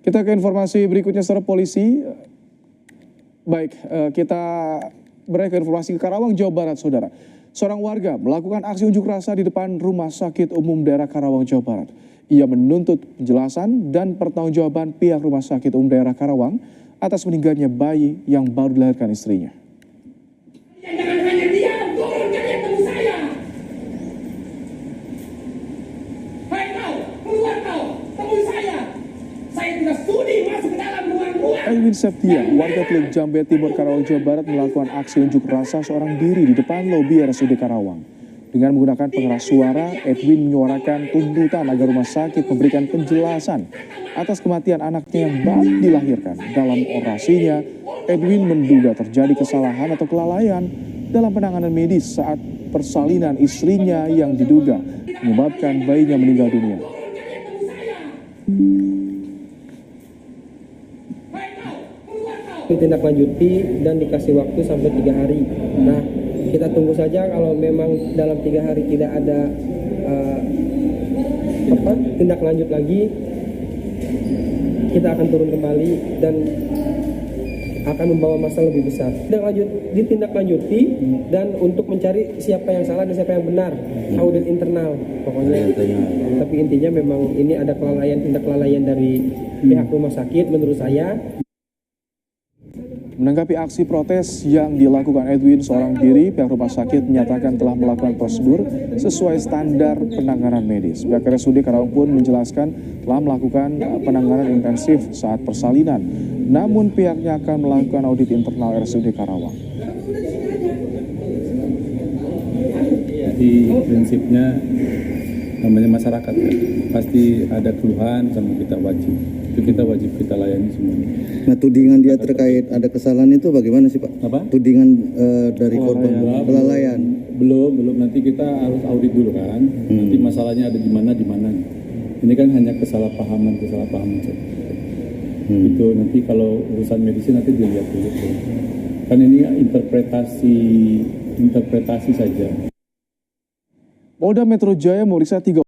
Kita ke informasi berikutnya, saudara polisi. Baik, kita beralih ke informasi ke Karawang, Jawa Barat, saudara. Seorang warga melakukan aksi unjuk rasa di depan Rumah Sakit Umum Daerah Karawang, Jawa Barat. Ia menuntut penjelasan dan pertanggungjawaban pihak Rumah Sakit Umum Daerah Karawang atas meninggalnya bayi yang baru dilahirkan istrinya. Jangan hanya diam, turun kalian temui saya. Hai kau, keluar kau, temui saya. Saya tidak studi masuk ke dalam ruang-ruang. Edwin Septia, warga Teluk Jambe Timur, Karawang, Jawa Barat melakukan aksi unjuk rasa seorang diri di depan lobi RSUD Karawang. Dengan menggunakan pengeras suara, Edwin menyuarakan tuntutan agar rumah sakit memberikan penjelasan atas kematian anaknya yang baru dilahirkan. Dalam orasinya, Edwin menduga terjadi kesalahan atau kelalaian dalam penanganan medis saat persalinan istrinya yang diduga menyebabkan bayinya meninggal dunia. Ditindaklanjuti dan dikasih waktu sampai 3 hari. Nah, kita tunggu saja kalau memang dalam 3 hari tidak ada tindak lanjut lagi, kita akan turun kembali dan akan membawa masalah lebih besar. Ditindaklanjuti dan untuk mencari siapa yang salah dan siapa yang benar, audit internal pokoknya. Tapi intinya memang ini ada tindak kelalaian dari pihak rumah sakit menurut saya. Menanggapi aksi protes yang dilakukan Edwin seorang diri, pihak rumah sakit menyatakan telah melakukan prosedur sesuai standar penanganan medis. Pihak RSUD Karawang pun menjelaskan telah melakukan penanganan intensif saat persalinan. Namun pihaknya akan melakukan audit internal RSUD Karawang. Jadi prinsipnya namanya masyarakat ya, pasti ada keluhan sama kita wajib. Itu kita wajib kita layani semuanya. Nah, tudingan dia terkait ada kesalahan itu bagaimana sih Pak? Apa? Tudingan dari korban kelalaian. Belum. Nanti kita harus audit dulu kan. Nanti masalahnya ada di mana. Ini kan hanya kesalahpahaman saja. Itu nanti kalau urusan medis nanti dilihat dulu. Kan ini interpretasi saja. Polda Metro Jaya memeriksa 3